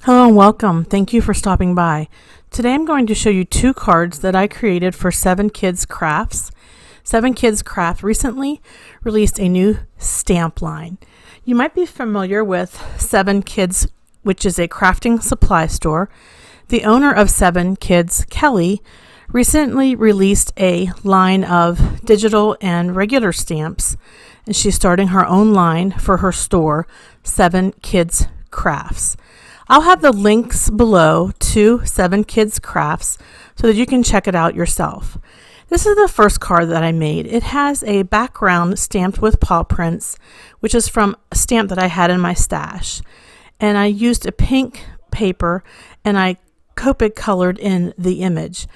Hello and welcome. Thank you for stopping by. Today I'm going to show you two cards that I created for 7 Kids Crafts. 7 Kids Craft recently released a new stamp line. You might be familiar with 7 Kids, which is a crafting supply store. The owner of 7 Kids, Kelly, recently released a line of digital and regular stamps, and she's starting her own line for her store, 7 Kids Crafts. I'll have the links below to 7 Kids Crafts so that you can check it out yourself. This is the first card that I made. It has a background stamped with paw prints, which is from a stamp that I had in my stash. And I used a pink paper and I Copic colored in the image.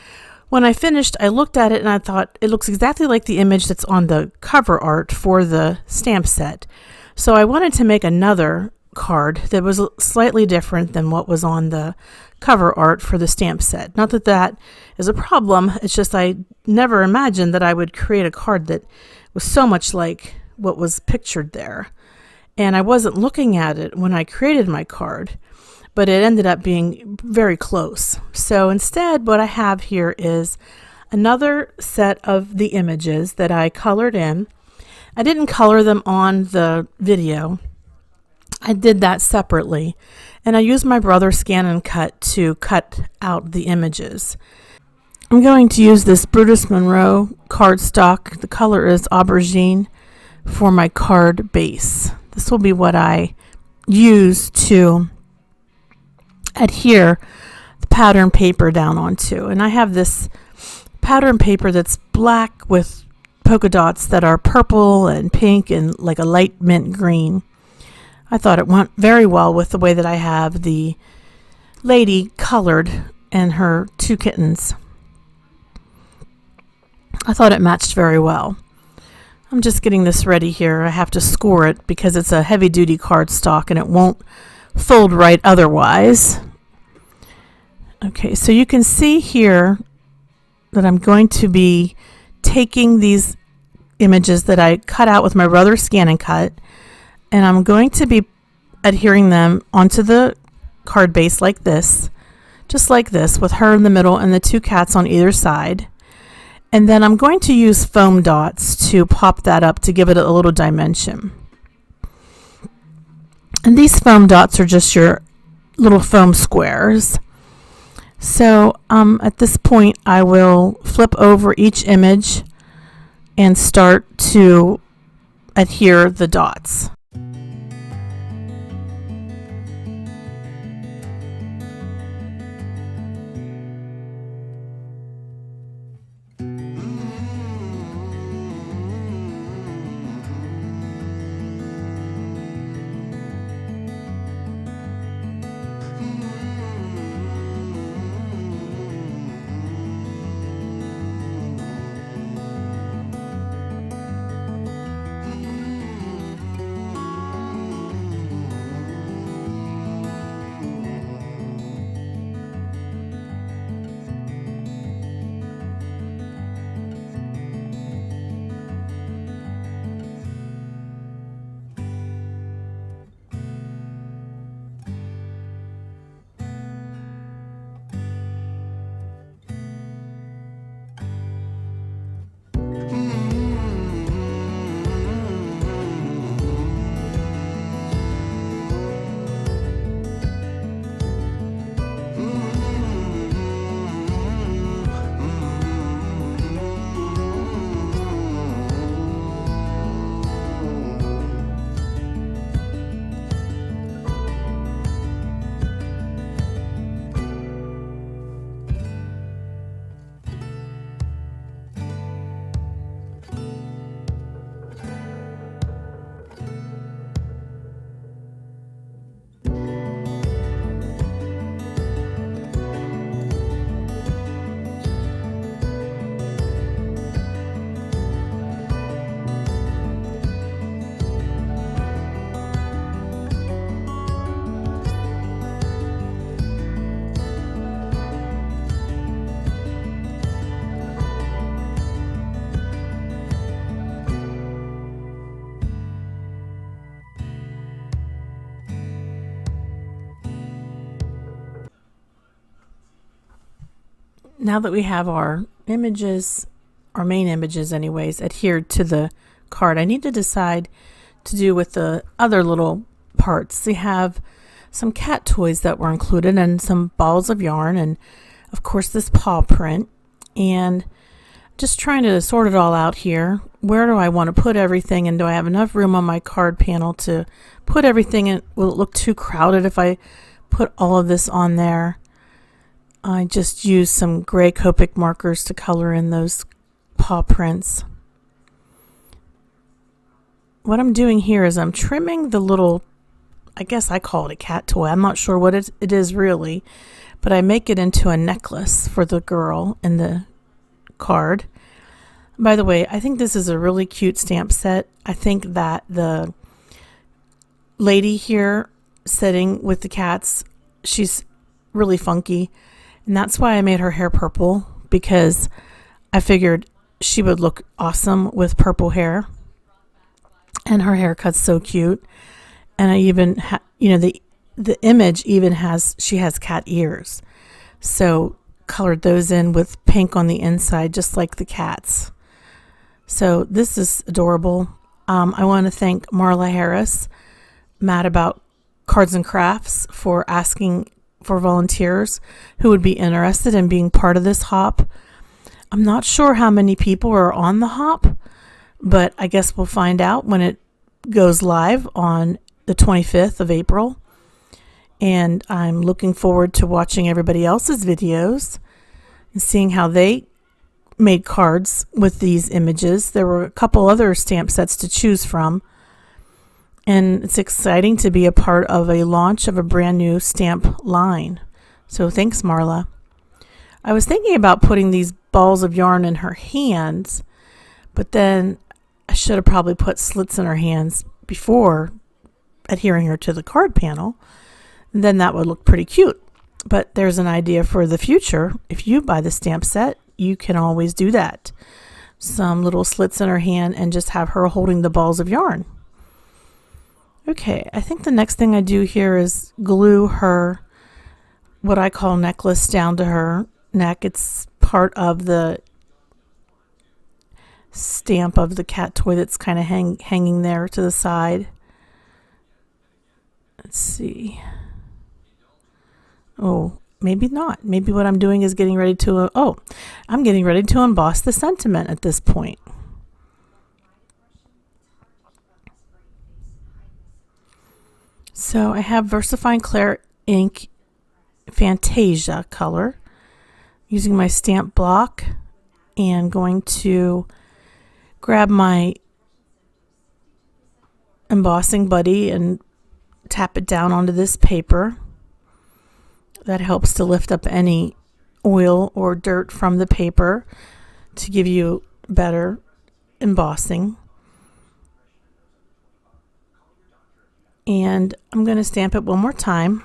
When I finished, I looked at it and I thought it looks exactly like the image that's on the cover art for the stamp set. So I wanted to make another card that was slightly different than what was on the cover art for the stamp set. Not that that is a problem, it's just I never imagined that I would create a card that was so much like what was pictured there. And I wasn't looking at it when I created my card, but it ended up being very close. So instead, what I have here is another set of the images that I colored in. I didn't color them on the video. I did that separately, and I used my brother Scan and Cut to cut out the images. I'm going to use this Brutus Monroe cardstock. The color is aubergine for my card base. This will be what I use to adhere the pattern paper down onto. And I have this pattern paper that's black with polka dots that are purple and pink and like a light mint green. I thought it went very well with the way that I have the lady colored and her 2 kittens. I thought it matched very well. I'm just getting this ready here. I have to score it because it's a heavy-duty cardstock and it won't fold right otherwise. Okay, so you can see here that I'm going to be taking these images that I cut out with my brother Scan and Cut, and I'm going to be adhering them onto the card base like this, just like this, with her in the middle and the 2 cats on either side. And then I'm going to use foam dots to pop that up to give it a little dimension. And these foam dots are just your little foam squares. So at this point, I will flip over each image and start to adhere the dots. Now that we have our images, our main images anyways, adhered to the card, I need to decide to do with the other little parts. We have some cat toys that were included and some balls of yarn and of course this paw print, and just trying to sort it all out here. Where do I want to put everything, and do I have enough room on my card panel to put everything in? Will it look too crowded if I put all of this on there? I just used some gray Copic markers to color in those paw prints. What I'm doing here is I'm trimming the little, I guess I call it a cat toy. I'm not sure what it is really, but I make it into a necklace for the girl in the card. By the way, I think this is a really cute stamp set. I think that the lady here sitting with the cats, she's really funky. And that's why I made her hair purple, because I figured she would look awesome with purple hair. And her haircut's so cute. And I even, the image even has, she has cat ears. So colored those in with pink on the inside, just like the cats. So this is adorable. I want to thank Marla Harris, Mad About Cards and Crafts, for asking for volunteers who would be interested in being part of this hop. I'm not sure how many people are on the hop, but I guess we'll find out when it goes live on the 25th of April. And I'm looking forward to watching everybody else's videos and seeing how they made cards with these images. There were a couple other stamp sets to choose from. And it's exciting to be a part of a launch of a brand new stamp line. So thanks, Marla. I was thinking about putting these balls of yarn in her hands, but then I should have probably put slits in her hands before adhering her to the card panel. And then that would look pretty cute. But there's an idea for the future. If you buy the stamp set, you can always do that. Some little slits in her hand and just have her holding the balls of yarn. Okay, I think the next thing I do here is glue her, what I call necklace, down to her neck. It's part of the stamp of the cat toy that's kind of hanging there to the side. Let's see. Oh, maybe not. Maybe what I'm doing is getting ready to, I'm getting ready to emboss the sentiment at this point. So I have VersaFine Clear Ink Fantasia color, using my stamp block, and going to grab my embossing buddy and tap it down onto this paper. That helps to lift up any oil or dirt from the paper to give you better embossing. And I'm going to stamp it one more time.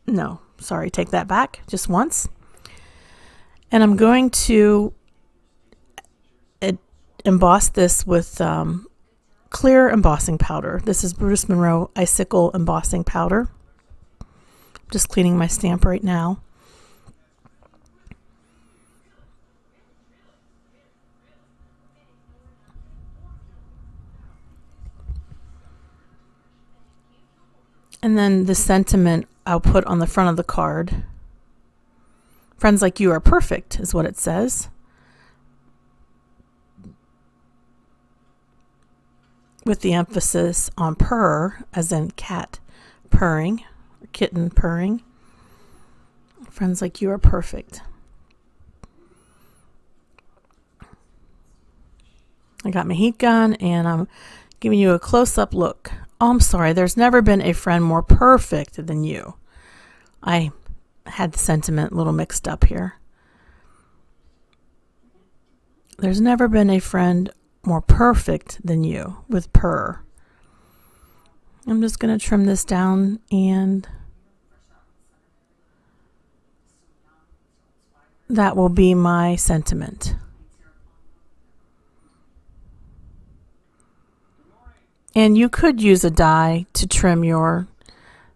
No, sorry, take that back, just once. And I'm going to emboss this with clear embossing powder. This is Bruce Monroe Icicle embossing powder. Just cleaning my stamp right now. And then the sentiment I'll put on the front of the card. Friends like you are perfect is what it says. With the emphasis on purr, as in cat purring, or kitten purring. Friends like you are perfect. I got my heat gun and I'm giving you a close-up look. Oh, I'm sorry, there's never been a friend more perfect than you. I had the sentiment a little mixed up here. There's never been a friend more perfect than you, with purr. I'm just going to trim this down, and that will be my sentiment. And you could use a die to trim your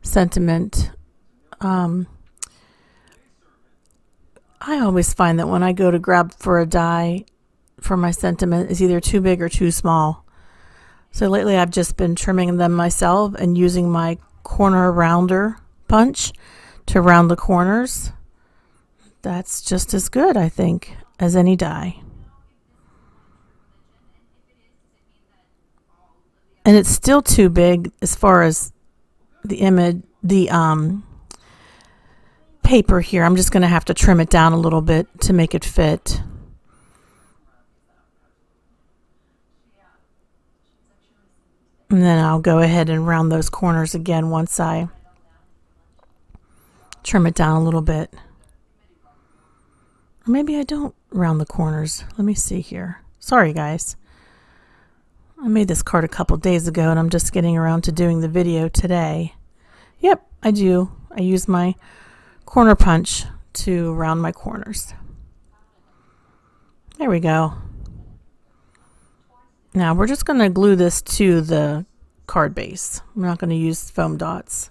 sentiment. I always find that when I go to grab for a die for my sentiment, it's either too big or too small. So lately I've just been trimming them myself and using my corner rounder punch to round the corners. That's just as good, I think, as any die. And it's still too big as far as the image, the paper here. I'm just going to have to trim it down a little bit to make it fit. And then I'll go ahead and round those corners again once I trim it down a little bit. Or maybe I don't round the corners. Let me see here. Sorry, guys. I made this card a couple days ago and I'm just getting around to doing the video today. Yep, I do. I use my corner punch to round my corners. There we go. Now we're just going to glue this to the card base. I'm not going to use foam dots.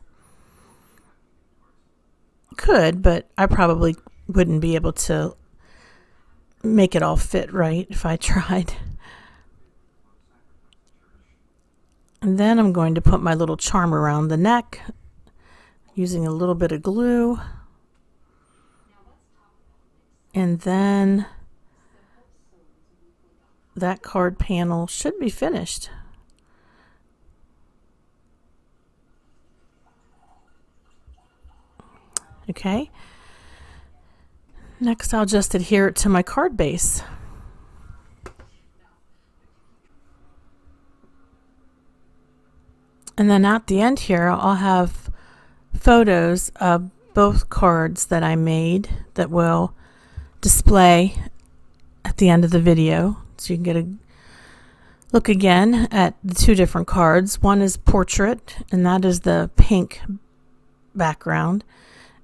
Could, but I probably wouldn't be able to make it all fit right if I tried. And then I'm going to put my little charm around the neck using a little bit of glue. And then that card panel should be finished. Okay. Next, I'll just adhere it to my card base. And then at the end here, I'll have photos of both cards that I made that will display at the end of the video. So you can get a look again at the two different cards. One is portrait, and that is the pink background,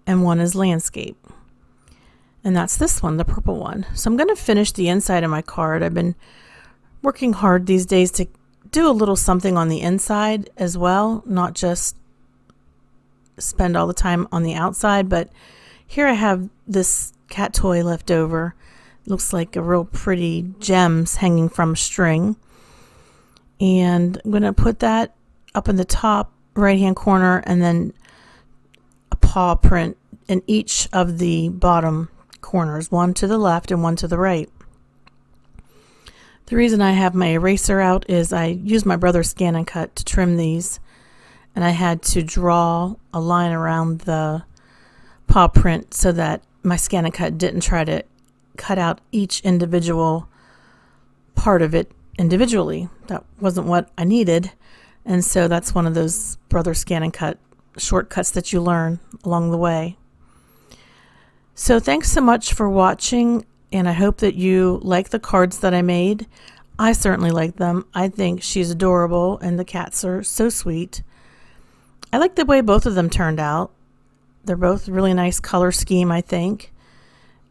and one is landscape. And that's this one, the purple one. So I'm going to finish the inside of my card. I've been working hard these days to do a little something on the inside as well, not just spend all the time on the outside. But here I have this cat toy left over. It looks like a real pretty gems hanging from a string. And I'm going to put that up in the top right hand corner and then a paw print in each of the bottom corners, one to the left and one to the right. The reason I have my eraser out is I used my brother's Scan and Cut to trim these, and I had to draw a line around the paw print so that my Scan and Cut didn't try to cut out each individual part of it individually. That wasn't what I needed, and so that's one of those brother Scan and Cut shortcuts that you learn along the way. So thanks so much for watching, and I hope that you like the cards that I made. I certainly like them. I think she's adorable and the cats are so sweet. I like the way both of them turned out. They're both really nice color scheme, I think.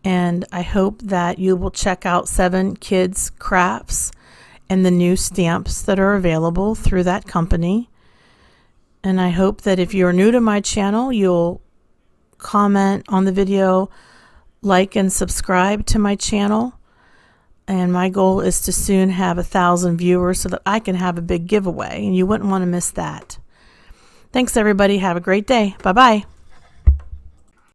And I hope that you will check out 7 Kids Crafts and the new stamps that are available through that company. And I hope that if you're new to my channel, you'll comment on the video, like and subscribe to my channel. And my goal is to soon have 1,000 viewers so that I can have a big giveaway, and you wouldn't want to miss that. Thanks everybody. Have a great day. Bye-bye.